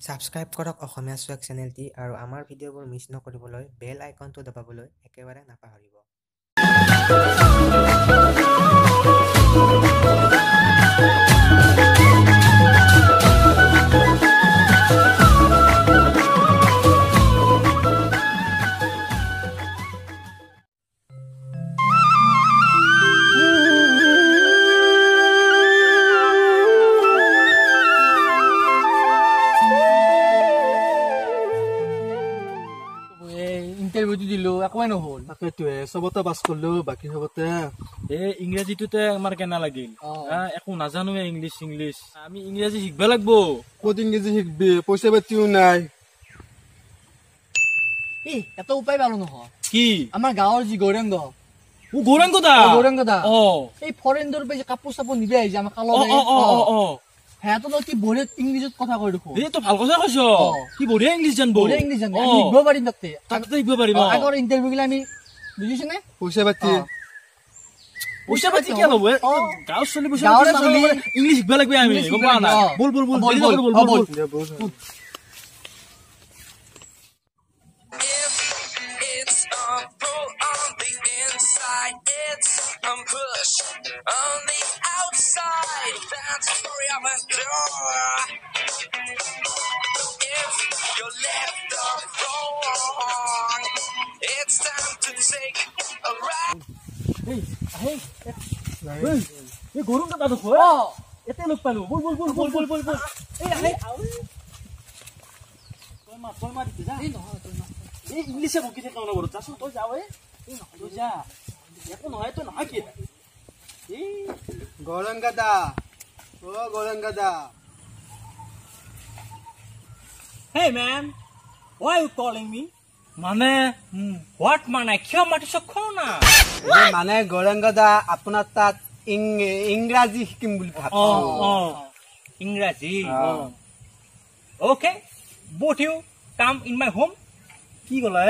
Subscribe কৰক অসমীয়া swag চেনেলটি আৰু আমাৰ ভিডিঅ'বোৰ মিছ নকৰিবলৈ বেল আইকনটো দবাবলৈ একেবাৰে নাপাহৰিব। ইন্টাৰভিউটো দিলো একোৱে নহল তাকেটোৱে সবতে পাছ কৰিলো বাকি সবতে ইংৰাজীটোতে আমাৰ কেনা লাগিল একো নাজানো ইংলিছ আমি ইংৰাজী শিকবা লাগবো ক'ত ইংৰাজী শিকবি পইচা পাতিও নাই এটা উপায় পালো নহয় কি আমাৰ গাঁৱৰ যি গৌৰাংগ গৌৰাংগদা এই ফৰেনৰ পৰা কাপোৰ চাপোৰ নিবে আহিছে আমাৰ কালত হেতো কি বঢ়িয়া ইংলিছত কথা কৈ দেখো এই তো ভাল কথা কৈছ কি বঢ়িয়া ইংলিছ জানবো আমি লিখব পাৰিম তাতে লিখব পাৰিম আগৰ ইন্টাৰভিউ গিলা আমি বুজিছ নে পইচা পাতি কি হ'ব গাঁৱৰ চলি ইংলিছ শিকবা লাগবে আমি গম পা না বল push on the outside. That's the story of a door. If you're left or wrong, it's time to take a ride. Hey, গৌৰাংগদা দেখো এতে লগ পালো বল তই মা দিতে যা এই ইংলিশে বকি থাকা না বড় চাচো তই যাও তুই যা একো নহয় তো নহয় কি গৌৰাংগদা Hey man, why are you calling me? Mane, what mane? Kya matisho khona? মানে গৌৰাংগদা আপোনাৰ তাত ইংৰাজী শিকিম বুলি ভাবিছো ইংৰাজী Okay, both you come in my home. কি কলে?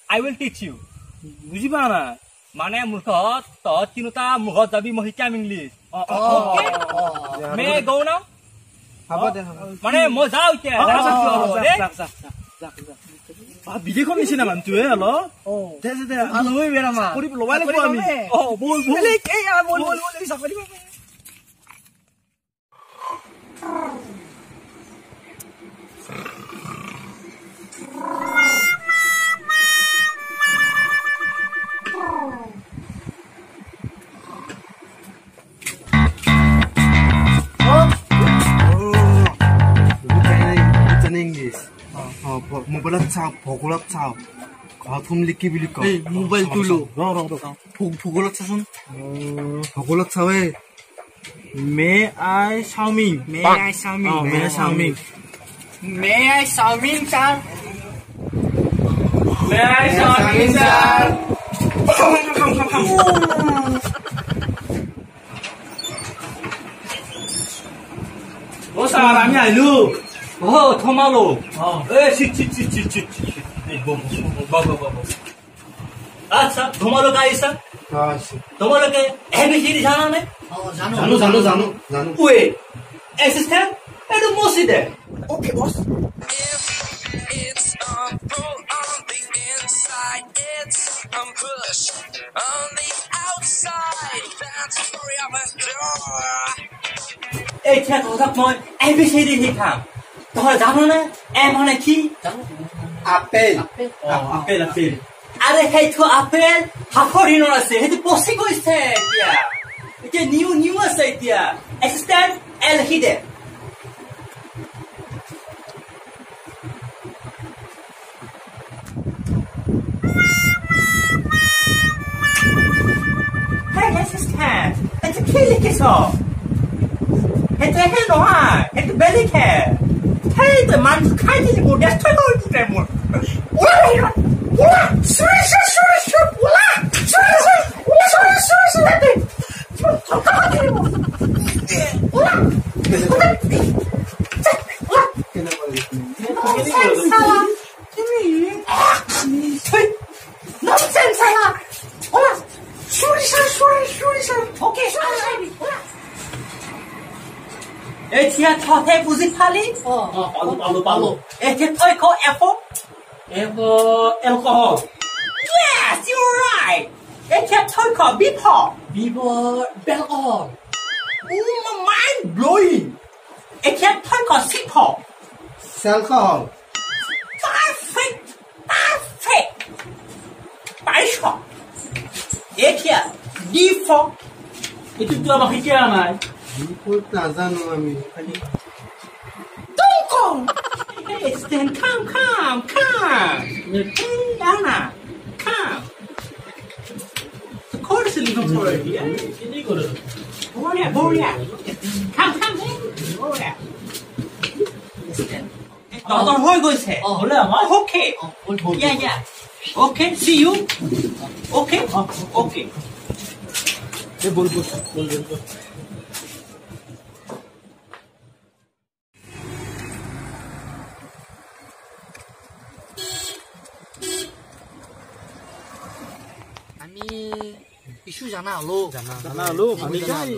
I will teach you. বুজি পা না মানে মুখত তো তিনটা মুখত যাবি মই শিকাম English Okay, may I go now? হ'ব দে মানে মই যাও এতিয়া বিদেশৰ নিচিনা মানুহে হলো আলহী বেৰামা কৰি লবাই লাগিব আমি বল চাকৰি পাবি মোবাইলত চাওঁ ভূগোলত চাওঁ প্ৰথম লিখি বুলি কওঁ মোবাইলটো লো ভূগোলত চাচোন ভূগোলত চাওঁৱে may I chowmein O sir আমি আইলু থমালো আচ্ছা তোমার লোক আইসা তোমার লোকে এবিসিডি জানা নাই জানো ওয়ে অ্যাসিস্ট্যান্ট এডু মসজিদে okay box It's a pull on the inside, it's a push on the outside. That's the story of a door. এই খেত কথা মই এবিসিডি শিকাম তোমরা জানো না এ মানে কি আপেল আরে হেইতো আপেল হাফরিনো আছে হেতু পসি কইছে এতিয়া নিউ আছে এতিয়া অ্যাসিস্ট্যান্ট এল হিদে Hey assistant it's a kill kiso হেতু হে নহয় হেতু বেলি খে Hey, the man kind of go just to go to them. এতিয়া থতে বুজি পালি পালো এতিয়া তই ক F alcohol yes you're right এতিয়া তই ক beef alcohol my mind blowing এতিয়া তই ক সিফ alcohol perfect পাইছ এতিয়া ডিফ এইটো তো আমাক শিকায় নাই বিপদ নাজানো আমি খালি don't go hey stand come Anna come of course you look for it yeah এনে করে Boria come Boria তহঁতৰ হৈ গৈছে হলে আমাৰ okay yeah okay see you okay বল আমি কিছু জানা হলো জানা হলো ভালি যায়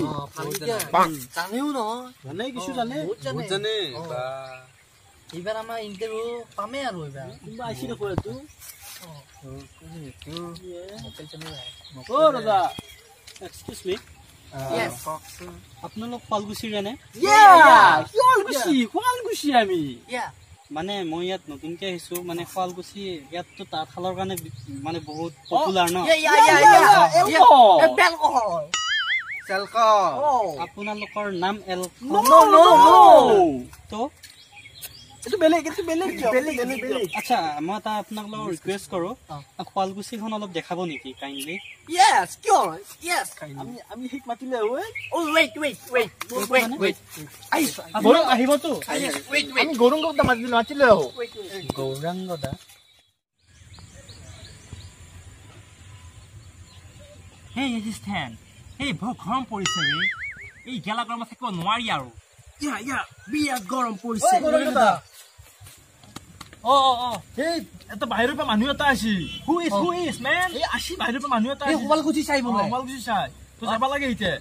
জানেও নহয় জানে কিছু জানে বহুত জানে এইবাৰ আমাৰ ইণ্টাৰভিউ পামে আৰু এইবাৰ কোনবা আইছি দেখো এটো ও Oh, দাদা এক্সকিউজ মি yes আপোনালোক ফালগুছি জানে yeah ফালগুছি আমি yeah মানে মই ইয়াত নতুনকে আহিছো মানে ফালগুছি ইয়াততো তাঁতশালৰ কাৰণে মানে বহুত পপুলাৰ ন alcohol আপোনালোকৰ নাম no তো এইটো বেলেগ আচ্ছা মই এটা আপোনালোকক ৰিকুৱেষ্ট কৰো ফালগুছিখন অলপ দেখাব নেকি কাইণ্ডলি yes sure yes আমি হিক মাতিলে হয় oh wait আহিবতো আমি গৌৰংগক মাতিলে হো গৌৰাংগ দা hey assistant hey বহুত গৰম পৰিছে ৰে এই গেলা গৰমত থাকিব নোৱাৰি আৰু বিৰাট গৰম পৰিছে এই এটা বাহিৰৰ পৰা মানুহ এটা আছে who is man এই আসি বাহিৰৰ পৰা মানুহ এটা এই আছে শুৱালকুছি চাই বোলে শুৱালকুছি চাই তো যাব লাগে এতিয়া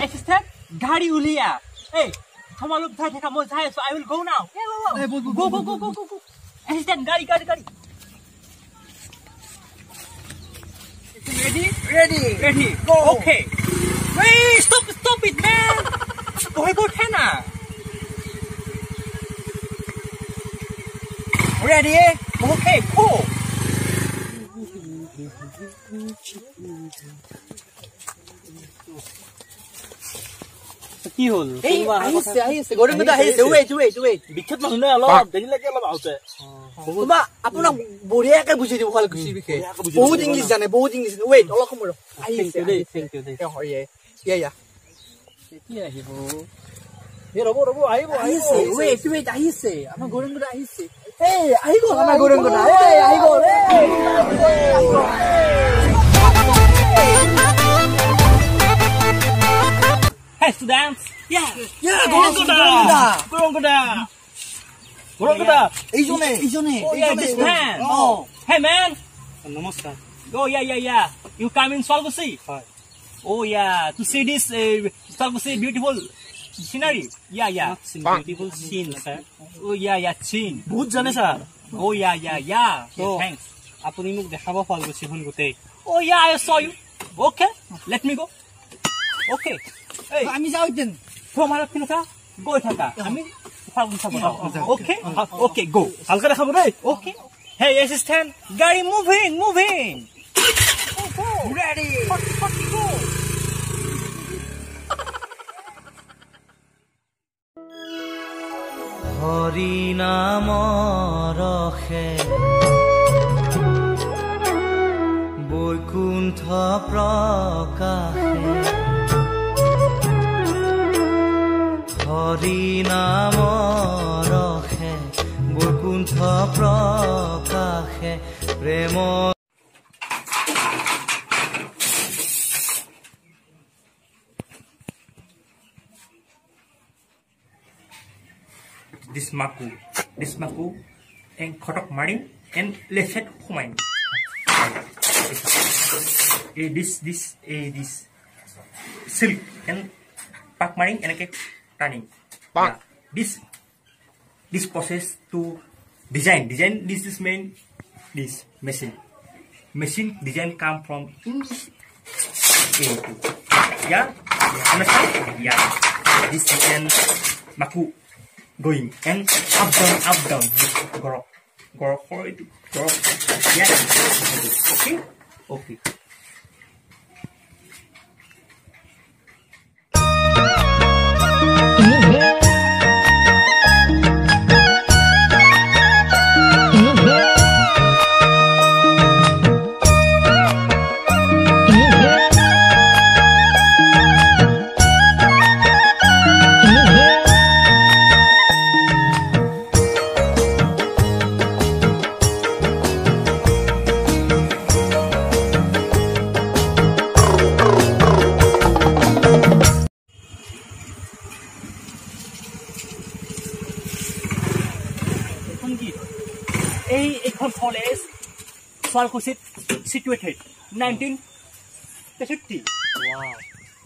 assistant গাড়ী উলিয়া hey তোমালোক যাই থাকা মই যাই আছো I will go now go assistant গাড়ী ready go okay wait stop it man বহিব উঠে না ready okay cool কি হল এই আহিছে গৌৰংগদা আহিছে wait বিখ্যাত মানুহ নাই অলপ দেৰি লাগে অলপ আউতে তোমা আপোনাক বঢ়িয়াকে বুজি দিব শুৱালকুছি বিষয়ে বহুত ইংলিছ জানে wait অলপ সময় আহিছে thank you yeah কি আহিব এই ৰব আহিব wait আহিছে আমাৰ গৌৰংগদা আহিছে এই আহিব আমাৰ গৌৰংগদা আহিব hey students গৌৰংগদা এইজনে this man hey man নমস্কাৰ oh yeah you come in Swalgusi হয় oh yeah to see this Swalgusi beautiful scenery yeah beautiful scene sir oh yeah scene বহুত জানে স্যার oh yeah thanks আপুনি মোক দেখাব ফালগুছিখন গোটেই oh yeah I saw you okay let me go okay hey আমি যাও then তোমার কিনকা গৈ থাকা আমি ফালগুছি চাব okay go হালকা দেখাব দেই okay hey assistant গাড়ী moving ready go হরি নাম রখে বৈকুণ্ঠ প্ৰকাশে হৰি নাম ৰখে বৈকুণ্ঠ প্ৰকাশে প্ৰেম this maku and khotok maring and let's set humain this silk and pak maring and ke tani Yeah. This process to design this is main this machine design come from English. Yeah, understand? Yeah, this design maku going and up down grow for it grow. Yeah, okay. এখন college Swalkusit situated 1950. Wow,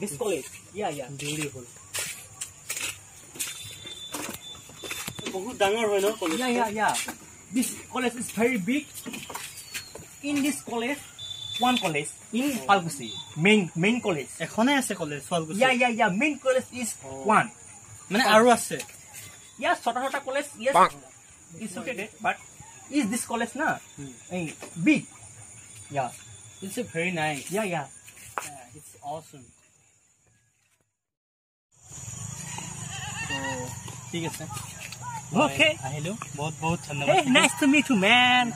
this college, yeah, beautiful. বহুত ডাঙৰ হয় ন college Yeah. This college is very big. In this college, one college in Palkusi, main college. এখনে আছে college Swalkusit Yeah. Main college is one. মানে আৰু আছে Yeah, Sota college, yes, is situated, but is this college na? Big. Yeah. It's a very nice. Yeah. It's awesome. So, ঠিক আছে Okay. আহিলো বহুত ধন্যবাদ Hey, nice to meet you, man.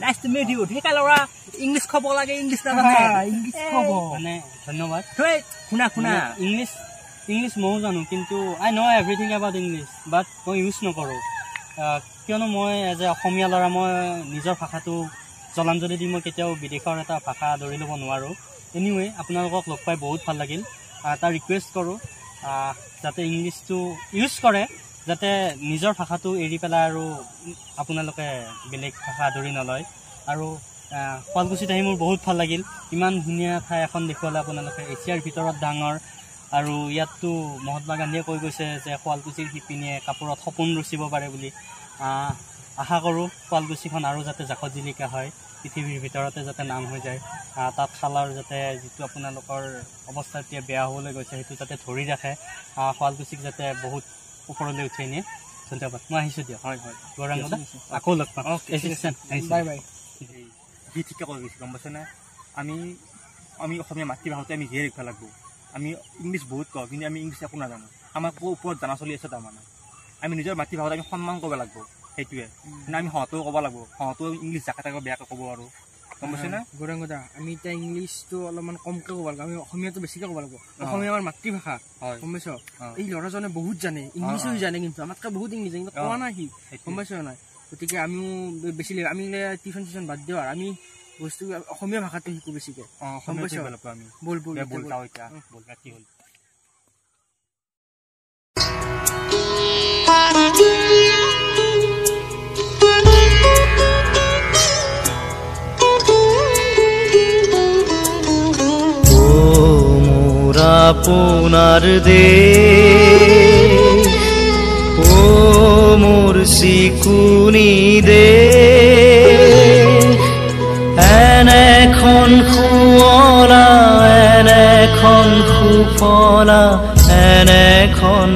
Nice to meet you. Hey, Kalora, English khabo lage, English na English khabo. মানে ধন্যবাদ Wait, kuna. English মও জানো কিন্তু I know everything about English but মই ইউজ নকৰো কিয়নো মই এজ এ অসমীয়া ল'ৰা মই নিজৰ ভাষাটো জলাঞ্জলি দি মই কেতিয়াও বিদেশৰ এটা ভাষা ধৰি ল'ব নোৱাৰো এনিৱে আপোনালোকক লগ পাই বহুত ভাল লাগিল এটা ৰিকুৱেষ্ট কৰোঁ যাতে ইংলিছটো ইউজ কৰে যাতে নিজৰ ভাষাটো এৰি পেলাই আৰু আপোনালোকে বেলেগ ভাষা ধৰি নলয় আৰু শুৱালকুছিত আহি মোৰ বহুত ভাল লাগিল ইমান ধুনীয়া ঠাই এখন দেখুৱালে আপোনালোকে এছিয়াৰ ভিতৰত ডাঙৰ আৰু ইয়াততো মহাত্মা গান্ধীয়ে কৈ গৈছে যে শুৱালকুছিৰ শিপিনীয়ে কাপোৰত সপোন ৰচিব পাৰে বুলি আশা কৰোঁ শুৱালকুছিখন আৰু যাতে জাকত জিলিকা হয় পৃথিৱীৰ ভিতৰতে যাতে নাম হৈ যায় তাত খালৰ যাতে যিটো আপোনালোকৰ অৱস্থা এতিয়া বেয়া হ'বলৈ গৈছে সেইটো যাতে ধৰি ৰাখে শুৱালকুছিক যাতে বহুত ওপৰলৈ উঠাই নিয়ে ধন্যবাদ মই আহিছোঁ দিয়ক হয় গৌৰাংগদা আকৌ লগ পাম বাই বাই সি ঠিকে কৈ গৈছে গম পাইছেনে আমি অসমীয়া মাতৃভাষাতে আমি জীয়াই ৰাখিব লাগিব আমি ইংলিছ বহুত কওঁ কিন্তু আমি ইংলিছ একো নাজানো আমাক ওপৰত জানা চলি আছে তাৰমানে আমি নিজৰ মাতৃভাষাত আমি সন্মান কৰিব লাগিব সেইটোৱে কিন্তু আমি সিহঁতেও ক'ব লাগিব সিহঁতেও ইংলিছ জাকে তাকে বেয়াকৈ ক'ব আৰু গম পাইছেনে গৌৰাংগদা আমি এতিয়া ইংলিছটো অলপমান কমকৈ ক'ব লাগিব আমি অসমীয়াটো বেছিকৈ ক'ব লাগিব অসমীয়া আমাৰ মাতৃভাষা গম পাইছ এই ল'ৰাজনে বহুত জানে ইংলিছো জানে কিন্তু আমাতকৈ বহুত ইংলিছ কিন্তু কোৱা নাই সি গম পাইছ নাই গতিকে আমিও বেছি আমি টিউশ্যন বাদ দিওঁ আৰু আমি বস্তু অসমীয়া ভাষাটো শিকো বেছিকৈ গম পাইছ আমি বল যাওঁ এতিয়া বল কি হ'ল আপোনাৰ দেশ ও মোৰ চিকুনি দেশ এনেখন শুৱলা এনেখন সুফলা এনেখন